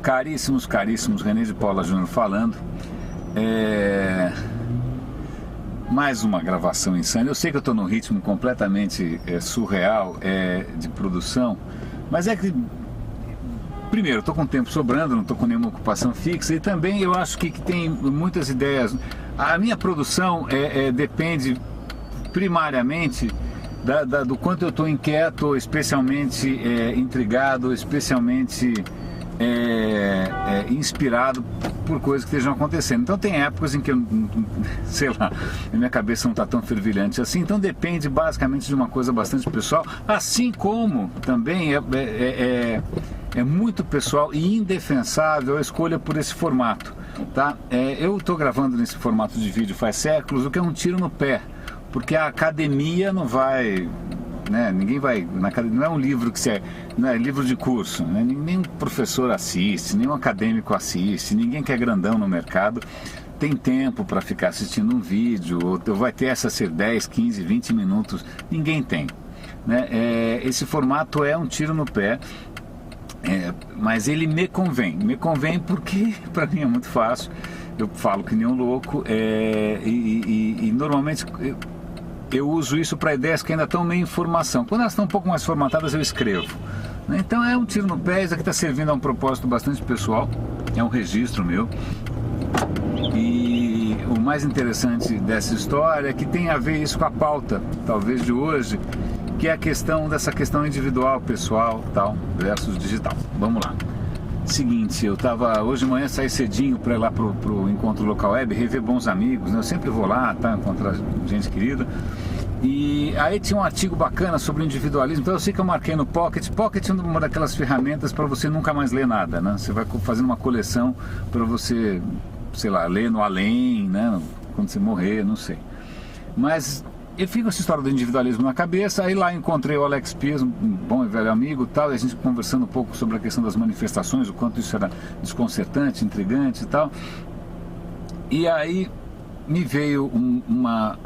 Caríssimos, caríssimos, René de Paula Júnior falando. Mais uma gravação insana. Eu sei que eu estou num ritmo completamente surreal de produção, mas é que, primeiro, eu estou com tempo sobrando, não estou com nenhuma ocupação fixa, e também eu acho que tem muitas ideias. A minha produção depende primariamente do quanto eu estou inquieto, especialmente intrigado, especialmente inspirado por coisas que estejam acontecendo. Então tem épocas em que eu, sei lá, a minha cabeça não está tão fervilhante assim, então depende basicamente de uma coisa bastante pessoal, assim como também é muito pessoal e indefensável a escolha por esse formato, tá? Eu estou gravando nesse formato de vídeo faz séculos, o que é um tiro no pé, porque a academia não vai, né, ninguém vai na academia, não é um livro que não é livro de curso, né, nenhum professor assiste, nenhum acadêmico assiste, ninguém que é grandão no mercado tem tempo para ficar assistindo um vídeo, ou vai ter essa ser 10, 15, 20 minutos, ninguém tem, né? Esse formato é um tiro no pé, mas ele me convém porque para mim é muito fácil, eu falo que nem um louco, e normalmente eu uso isso para ideias que ainda estão meio em formação. Quando elas estão um pouco mais formatadas, eu escrevo, né? Então é um tiro no pé. Isso aqui está servindo a um propósito bastante pessoal, é um registro meu. E o mais interessante dessa história é que tem a ver isso com a pauta, talvez, de hoje, que é dessa questão individual, pessoal, tal, versus digital. Vamos lá. Seguinte, hoje de manhã saí cedinho para ir lá pro Encontro Local Web, rever bons amigos, né? Eu sempre vou lá, tá, encontrar gente querida. E aí tinha um artigo bacana sobre individualismo, então eu sei que eu marquei no Pocket. Pocket é uma daquelas ferramentas para você nunca mais ler nada, né? Você vai fazendo uma coleção para você, sei lá, ler no além, né? Quando você morrer, não sei. Mas eu fico com essa história do individualismo na cabeça, aí lá encontrei o Alex Pias, um bom e velho amigo, tal, e a gente conversando um pouco sobre a questão das manifestações, o quanto isso era desconcertante, intrigante e tal. E aí me veio uma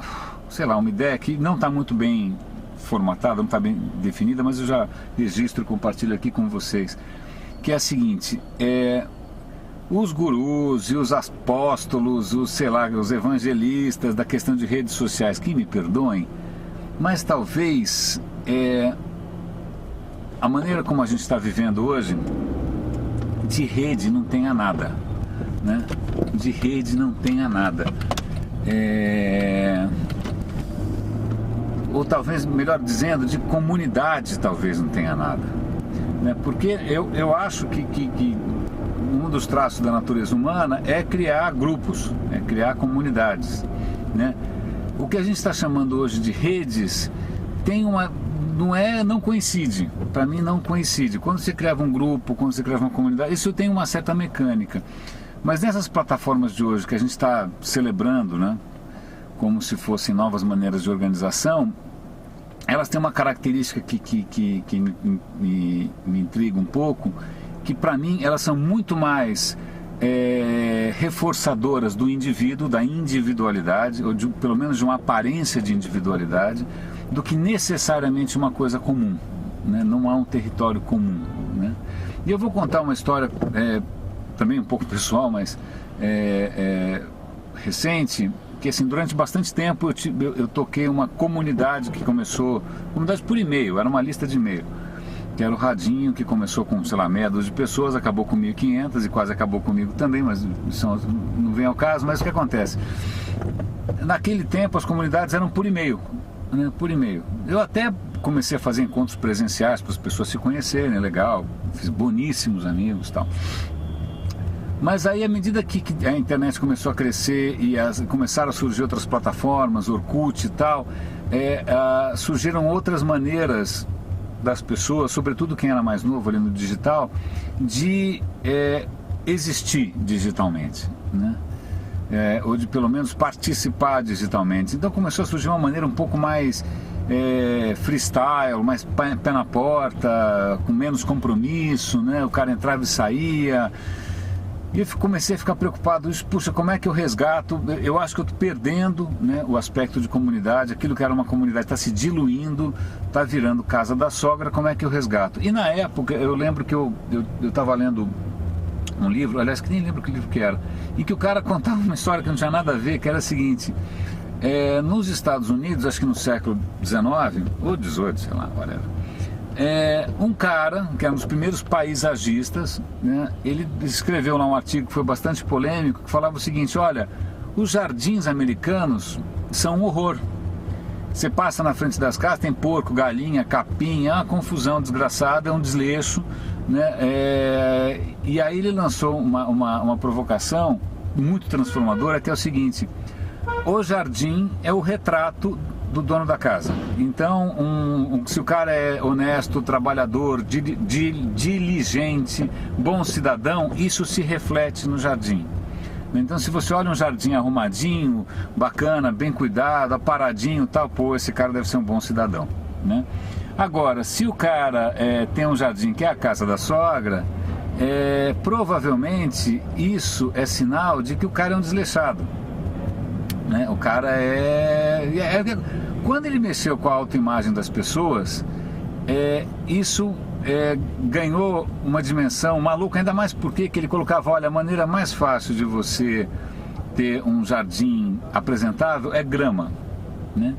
ideia que não está muito bem formatada, não está bem definida, mas eu já registro e compartilho aqui com vocês, que é a seguinte: os gurus e os apóstolos, os evangelistas da questão de redes sociais, que me perdoem, mas talvez a maneira como a gente está vivendo hoje, de rede não tenha nada, né? De rede não tenha nada. Ou talvez, melhor dizendo, de comunidade talvez não tenha nada, né? Porque eu acho que um dos traços da natureza humana é criar grupos, é criar comunidades, né? O que a gente está chamando hoje de redes não coincide, para mim não coincide. Quando você criava um grupo, quando você criava uma comunidade, isso tem uma certa mecânica, mas nessas plataformas de hoje que a gente está celebrando, né, como se fossem novas maneiras de organização, elas têm uma característica que me intriga um pouco, que para mim elas são muito mais reforçadoras do indivíduo, da individualidade, ou pelo menos de uma aparência de individualidade, do que necessariamente uma coisa comum, né? Não há um território comum, né? E eu vou contar uma história também um pouco pessoal, mas recente, que assim, durante bastante tempo eu toquei uma comunidade que começou, comunidade por e-mail, era uma lista de e-mail, que era o Radinho, que começou com, sei lá, meia dúzia de pessoas, acabou com 1.500 e quase acabou comigo também, mas isso não vem ao caso. Mas o que acontece? Naquele tempo as comunidades eram por e-mail, né? Por e-mail. Eu até comecei a fazer encontros presenciais para as pessoas se conhecerem, legal, fiz boníssimos amigos e tal. Mas aí, à medida que a internet começou a crescer e começaram a surgir outras plataformas, Orkut e tal, surgiram outras maneiras das pessoas, sobretudo quem era mais novo ali no digital, de existir digitalmente, né? Ou de pelo menos participar digitalmente. Então começou a surgir uma maneira um pouco mais freestyle, mais pé na porta, com menos compromisso, né? O cara entrava e saía. E eu comecei a ficar preocupado, puxa, como é que eu resgato? Eu acho que eu estou perdendo, né, o aspecto de comunidade, aquilo que era uma comunidade está se diluindo, está virando casa da sogra, como é que eu resgato? E na época, eu lembro que eu estava lendo um livro, aliás, que nem lembro que livro que era, e que o cara contava uma história que não tinha nada a ver, que era a seguinte: nos Estados Unidos, acho que no século XIX, ou XVIII, sei lá, whatever, um cara, que era um dos primeiros paisagistas, né, ele escreveu lá um artigo que foi bastante polêmico, que falava o seguinte: olha, os jardins americanos são um horror. Você passa na frente das casas, tem porco, galinha, capim, é uma confusão desgraçada, é um desleixo, né? E aí ele lançou uma provocação muito transformadora, que é o seguinte: o jardim é o retrato do dono da casa. Então, se o cara é honesto, trabalhador, diligente, bom cidadão, isso se reflete no jardim. Então, se você olha um jardim arrumadinho, bacana, bem cuidado, aparadinho, tal, pô, esse cara deve ser um bom cidadão, né? Agora, se o cara tem um jardim que é a casa da sogra, provavelmente isso é sinal de que o cara é um desleixado, né? O cara quando ele mexeu com a autoimagem das pessoas, isso ganhou uma dimensão maluca, ainda mais porque que ele colocava: olha, a maneira mais fácil de você ter um jardim apresentável é grama, né?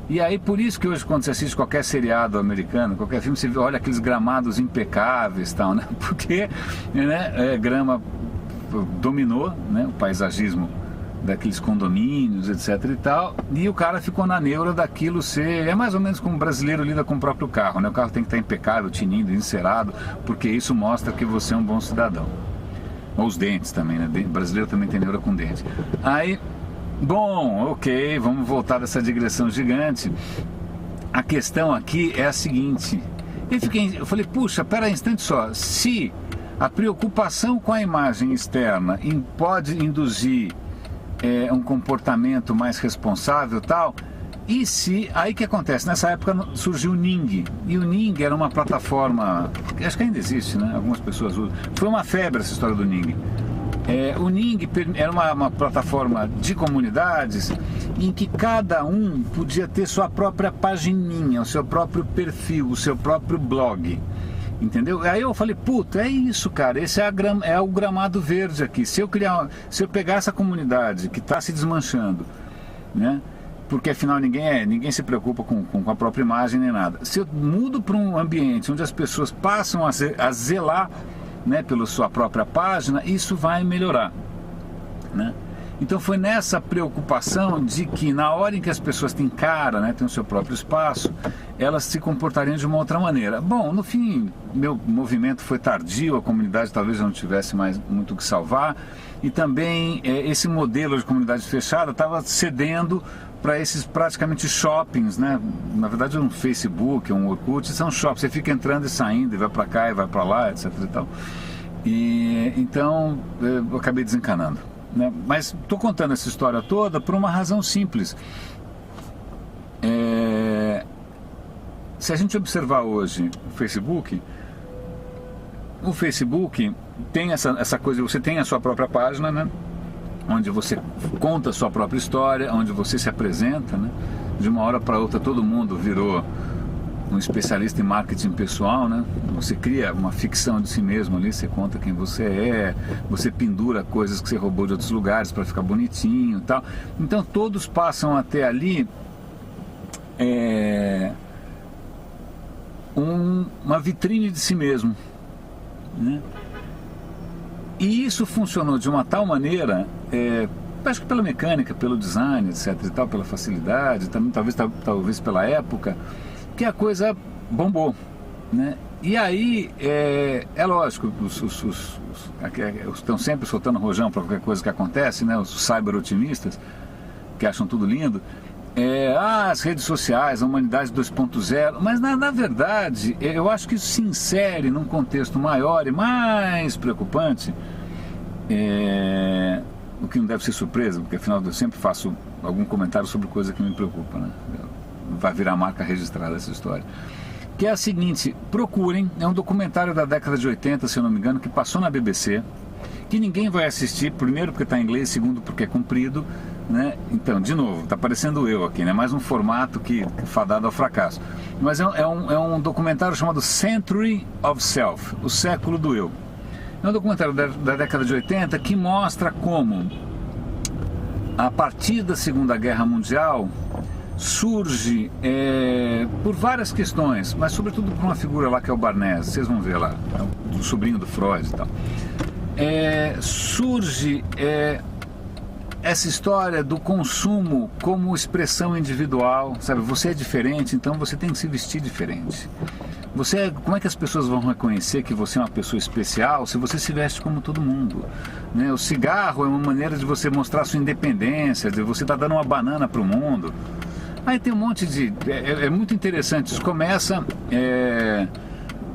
E aí, por isso que hoje, quando você assiste qualquer seriado americano, qualquer filme, você olha aqueles gramados impecáveis, tal, né? Porque, né, grama dominou, né, o paisagismo daqueles condomínios, etc e tal, e o cara ficou na neura daquilo ser... É mais ou menos como o brasileiro lida com o próprio carro, né? O carro tem que estar impecável, tinindo, encerado, porque isso mostra que você é um bom cidadão. Ou os dentes também, né? O brasileiro também tem neura com dente. Aí, bom, ok, vamos voltar dessa digressão gigante. A questão aqui é a seguinte: eu falei, puxa, pera aí um instante só, se a preocupação com a imagem externa pode induzir um comportamento mais responsável, tal, e se... Aí que acontece? Nessa época surgiu o Ning, e o Ning era uma plataforma, acho que ainda existe, né? Algumas pessoas usam. Foi uma febre essa história do Ning. O Ning era uma plataforma de comunidades em que cada um podia ter sua própria pagininha, o seu próprio perfil, o seu próprio blog. Entendeu? Aí eu falei, puta, é isso, cara, esse é o gramado verde aqui. Se eu pegar essa comunidade que está se desmanchando, né? Porque afinal ninguém se preocupa com a própria imagem nem nada. Se eu mudo para um ambiente onde as pessoas passam a zelar, né, pela sua própria página, isso vai melhorar, né? Então foi nessa preocupação de que na hora em que as pessoas têm cara, né, têm o seu próprio espaço, elas se comportariam de uma outra maneira. Bom, no fim, meu movimento foi tardio, a comunidade talvez já não tivesse mais muito o que salvar, e também esse modelo de comunidade fechada estava cedendo para esses praticamente shoppings, né? Na verdade, um Facebook, um Orkut, são shoppings, você fica entrando e saindo, e vai para cá e vai para lá, etc e tal. E então eu acabei desencanando, né? Mas estou contando essa história toda por uma razão simples. Se a gente observar hoje o Facebook tem essa coisa, você tem a sua própria página, né? Onde você conta a sua própria história, onde você se apresenta, né? De uma hora para outra todo mundo virou um especialista em marketing pessoal, né? Você cria uma ficção de si mesmo ali, você conta quem você é, você pendura coisas que você roubou de outros lugares para ficar bonitinho e tal. Então todos passam até ali uma vitrine de si mesmo, né? E isso funcionou de uma tal maneira, acho que pela mecânica, pelo design, etc e tal, pela facilidade, também talvez pela época, que a coisa bombou, né? E aí, lógico, estão sempre soltando rojão para qualquer coisa que acontece, né? Os cyber-otimistas, que acham tudo lindo. As redes sociais, a humanidade 2.0, mas na verdade, eu acho que isso se insere num contexto maior e mais preocupante, o que não deve ser surpresa, porque afinal eu sempre faço algum comentário sobre coisa que me preocupa, né? Vai virar marca registrada essa história, que é a seguinte: procurem, é um documentário da década de 80, se eu não me engano, que passou na BBC, que ninguém vai assistir, primeiro porque está em inglês, segundo porque é comprido, né? Então, de novo, está parecendo eu aqui, né? Mais um formato que fadado ao fracasso. Mas é um documentário chamado Century of Self, o século do eu. É um documentário da década de 80 que mostra como, a partir da Segunda Guerra Mundial, surge por várias questões, mas sobretudo por uma figura lá que é o Barnés, vocês vão ver lá, o sobrinho do Freud e tal. Surge essa história do consumo como expressão individual, sabe? Você é diferente, então você tem que se vestir diferente. Como é que as pessoas vão reconhecer que você é uma pessoa especial se você se veste como todo mundo? Né? O cigarro é uma maneira de você mostrar sua independência, de você estar dando uma banana para o mundo. Aí tem um monte de... É muito interessante, isso começa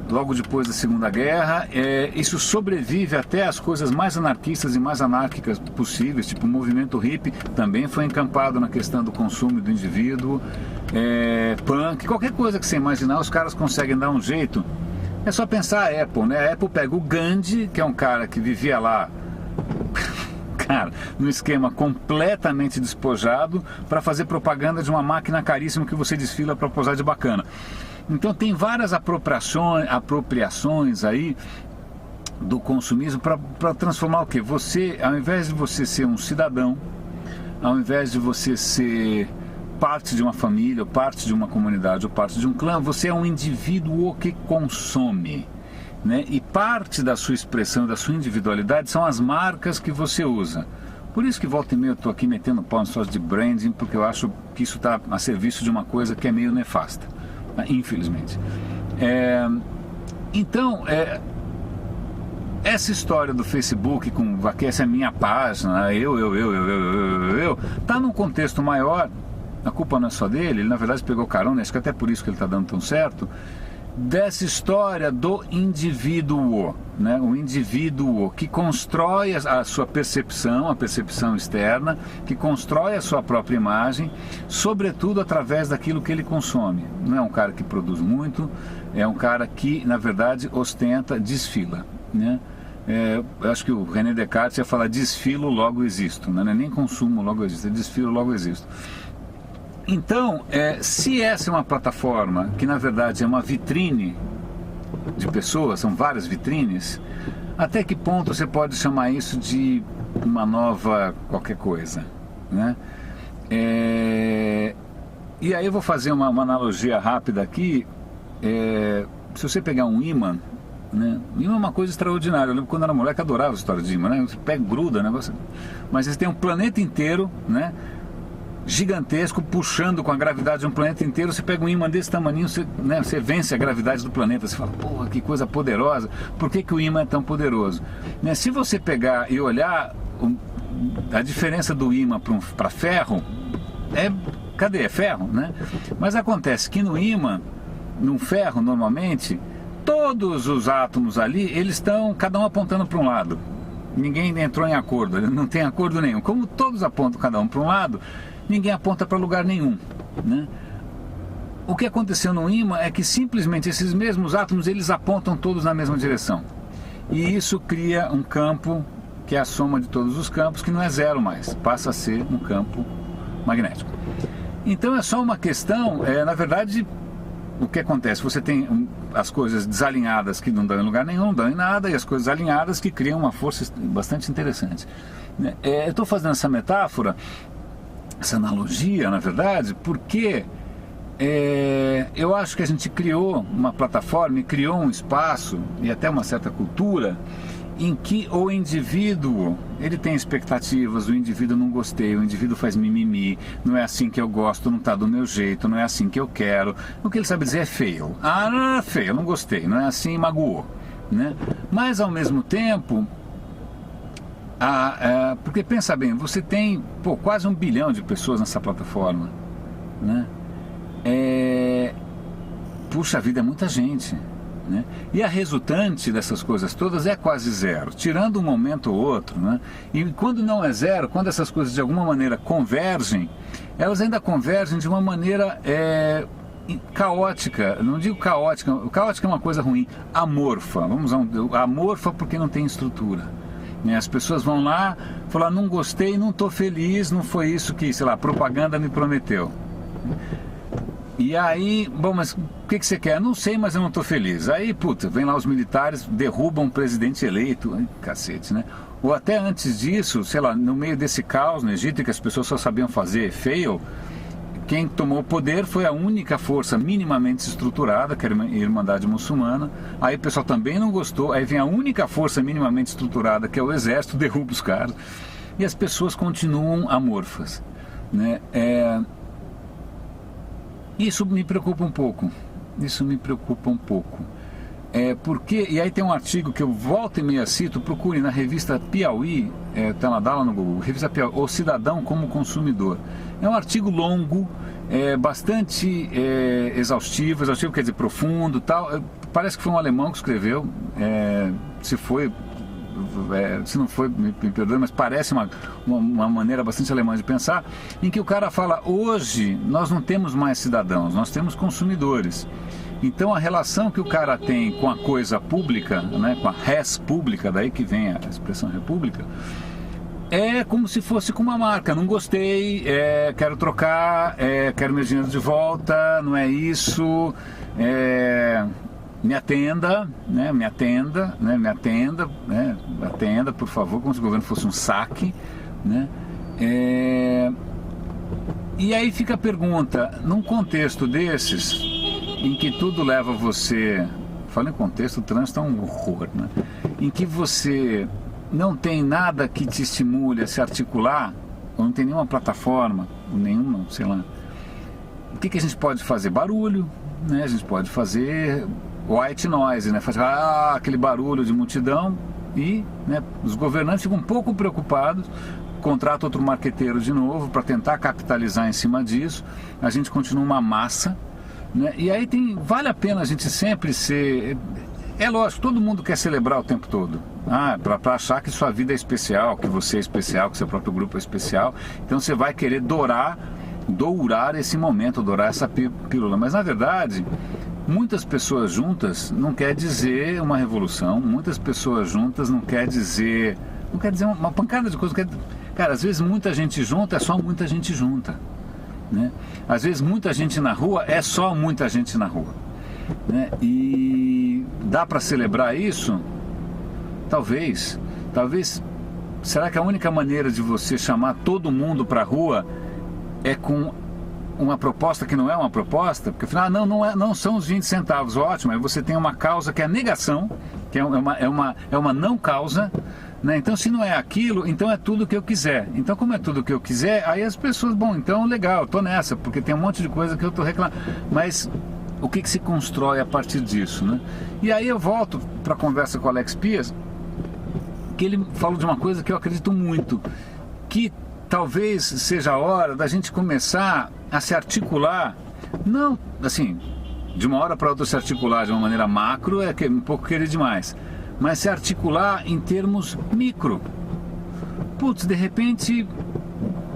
logo depois da Segunda Guerra, isso sobrevive até as coisas mais anarquistas e mais anárquicas possíveis, tipo o movimento hippie também foi encampado na questão do consumo do indivíduo, punk, qualquer coisa que você imaginar, os caras conseguem dar um jeito. É só pensar a Apple, né? A Apple pega o Gandhi, que é um cara que vivia lá, cara, num esquema completamente despojado, para fazer propaganda de uma máquina caríssima que você desfila para posar de bacana. Então tem várias apropriações aí do consumismo para transformar o quê? Você, ao invés de você ser um cidadão, ao invés de você ser parte de uma família, ou parte de uma comunidade, ou parte de um clã, você é um indivíduo que consome. Né? E parte da sua expressão, da sua individualidade são as marcas que você usa. Por isso que volta e meia eu estou aqui metendo pau no negócio de branding, porque eu acho que isso está a serviço de uma coisa que é meio nefasta, infelizmente. Então, essa história do Facebook, que essa é a minha página, tá num contexto maior. A culpa não é só dele, ele na verdade pegou carona, acho que até por isso que ele está dando tão certo, dessa história do indivíduo, né? O indivíduo que constrói a sua percepção, a percepção externa, que constrói a sua própria imagem, sobretudo através daquilo que ele consome. Não é um cara que produz muito, é um cara que, na verdade, ostenta, desfila, né? Eu acho que o René Descartes ia falar desfilo, logo existo, né? Não é nem consumo, logo existo, é desfilo, logo existo. Então, se essa é uma plataforma que na verdade é uma vitrine de pessoas, são várias vitrines, até que ponto você pode chamar isso de uma nova qualquer coisa, né? E aí eu vou fazer uma analogia rápida aqui. Se você pegar um ímã, né? O ímã é uma coisa extraordinária. Eu lembro quando eu era moleque, eu adorava a história de ímã, né? Você pega, gruda, né? Mas você tem um planeta inteiro, né? Gigantesco, puxando com a gravidade de um planeta inteiro. Você pega um ímã desse tamanho, você vence a gravidade do planeta. Você fala, porra, que coisa poderosa. Por que o ímã é tão poderoso? Né? Se você pegar e olhar a diferença do ímã para ferro, cadê? É ferro, né? Mas acontece que no ímã, no ferro normalmente, todos os átomos ali, eles estão cada um apontando para um lado. Ninguém entrou em acordo, não tem acordo nenhum. Como todos apontam cada um para um lado, ninguém aponta para lugar nenhum, né? O que aconteceu no ímã é que simplesmente esses mesmos átomos, eles apontam todos na mesma direção. E isso cria um campo que é a soma de todos os campos, que não é zero mais, passa a ser um campo magnético. Então é só uma questão, na verdade, o que acontece? Você tem as coisas desalinhadas que não dão em lugar nenhum, não dão em nada, e as coisas alinhadas que criam uma força bastante interessante. Eu estou fazendo essa metáfora, essa analogia, na verdade, porque eu acho que a gente criou uma plataforma e criou um espaço e até uma certa cultura em que o indivíduo, ele tem expectativas, o indivíduo não gostei, o indivíduo faz mimimi, não é assim que eu gosto, não está do meu jeito, não é assim que eu quero. O que ele sabe dizer é feio. Ah, não é feio, não gostei, não é assim, magoou, né? Mas ao mesmo tempo, porque pensa bem, você tem quase 1 bilhão de pessoas nessa plataforma, né? Puxa vida, é muita gente, né? E a resultante dessas coisas todas é quase zero, tirando um momento ou outro, né? E quando não é zero, quando essas coisas de alguma maneira convergem, elas ainda convergem de uma maneira caótica. Não digo caótica, caótica é uma coisa ruim, amorfa, amorfa porque não tem estrutura. As pessoas vão lá falar, não gostei, não estou feliz, não foi isso que, sei lá, a propaganda me prometeu. E aí, bom, mas o que você quer? Não sei, mas eu não estou feliz. Aí, puta, vem lá os militares, derrubam o presidente eleito, ai, cacete, né? Ou até antes disso, sei lá, no meio desse caos no Egito, que as pessoas só sabiam fazer fail, quem tomou o poder foi a única força minimamente estruturada, que era a Irmandade Muçulmana. Aí o pessoal também não gostou, aí vem a única força minimamente estruturada, que é o exército, derruba os caras. E as pessoas continuam amorfas, né? Isso me preocupa um pouco. Isso me preocupa um pouco. Porque, e aí tem um artigo que eu volto e meia cito, procure na revista Piauí, tá lá no Google, revista Piauí, O Cidadão como Consumidor. É um artigo longo, bastante exaustivo quer dizer profundo, tal. Parece que foi um alemão que escreveu, se não foi, me perdoe, mas parece uma maneira bastante alemã de pensar, em que o cara fala, hoje nós não temos mais cidadãos, nós temos consumidores. Então a relação que o cara tem com a coisa pública, né, com a res pública, daí que vem a expressão república, é como se fosse com uma marca. Não gostei, quero trocar, quero meu dinheiro de volta, não é isso, me atenda, né, me atenda, por favor, como se o governo fosse um saque, né? E aí fica a pergunta, num contexto desses, em que tudo leva você, falo em contexto, o trânsito é um horror, né? Em que você não tem nada que te estimule a se articular, ou não tem nenhuma plataforma, nenhuma, sei lá. O que a gente pode fazer? Barulho, né? A gente pode fazer white noise, né? Fazer aquele barulho de multidão e, né, os governantes ficam um pouco preocupados, contratam outro marqueteiro de novo para tentar capitalizar em cima disso. A gente continua uma massa, né? E aí vale a pena a gente sempre ser... É lógico, todo mundo quer celebrar o tempo todo, para achar que sua vida é especial, que você é especial, que seu próprio grupo é especial. Então você vai querer dourar esse momento, dourar essa pílula. Mas na verdade, muitas pessoas juntas não quer dizer uma revolução, muitas pessoas juntas não quer dizer uma pancada de coisas. Cara, às vezes muita gente junta é só muita gente junta, né? Às vezes muita gente na rua é só muita gente na rua, né? E dá para celebrar isso? Talvez. Será que a única maneira de você chamar todo mundo para a rua é com uma proposta que não é uma proposta? Porque afinal não são os 20 centavos, ótimo. Aí você tem uma causa que é a negação, que é uma não causa, né? Então se não é aquilo, então é tudo o que eu quiser. Então como é tudo o que eu quiser, aí as pessoas, bom, então legal, tô nessa, porque tem um monte de coisa que eu tô reclamando. Mas o que se constrói a partir disso, né? E aí eu volto para a conversa com o Alex Pias, que ele falou de uma coisa que eu acredito muito, que talvez seja a hora da gente começar a se articular, não assim, de uma hora para outra se articular de uma maneira macro é um pouco querer demais, mas se articular em termos micro. Putz, de repente,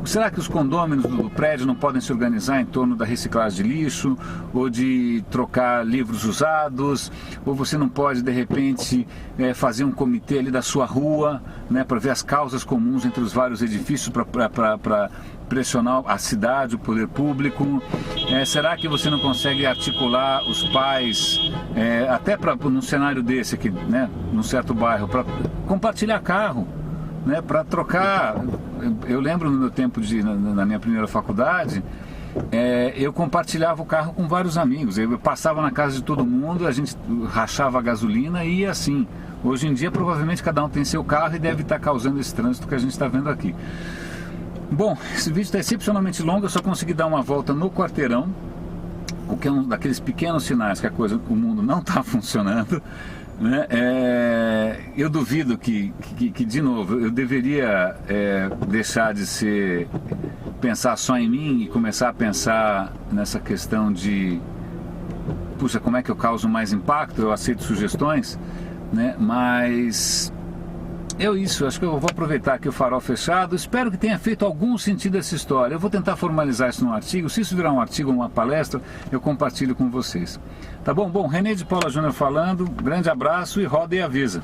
será que os condôminos do prédio não podem se organizar em torno da reciclagem de lixo, ou de trocar livros usados, ou você não pode de repente fazer um comitê ali da sua rua, né, para ver as causas comuns entre os vários edifícios, para pressionar a cidade, o poder público? Será que você não consegue articular os pais, até num cenário desse aqui, né, num certo bairro, para compartilhar carro, né, para trocar? Eu lembro no meu tempo na minha primeira faculdade, eu compartilhava o carro com vários amigos. Eu passava na casa de todo mundo, a gente rachava a gasolina e ia assim. Hoje em dia provavelmente cada um tem seu carro e deve estar causando esse trânsito que a gente está vendo aqui. Bom, esse vídeo está excepcionalmente longo, eu só consegui dar uma volta no quarteirão, o que é um daqueles pequenos sinais que o mundo não está funcionando, né? Eu duvido que de novo, eu deveria deixar de pensar só em mim e começar a pensar nessa questão de, puxa, como é que eu causo mais impacto? Eu aceito sugestões, né? Mas acho que eu vou aproveitar aqui o farol fechado. Espero que tenha feito algum sentido essa história. Eu vou tentar formalizar isso num artigo. Se isso virar um artigo ou uma palestra, eu compartilho com vocês. Tá bom? Bom, René de Paula Júnior falando. Grande abraço e roda e avisa.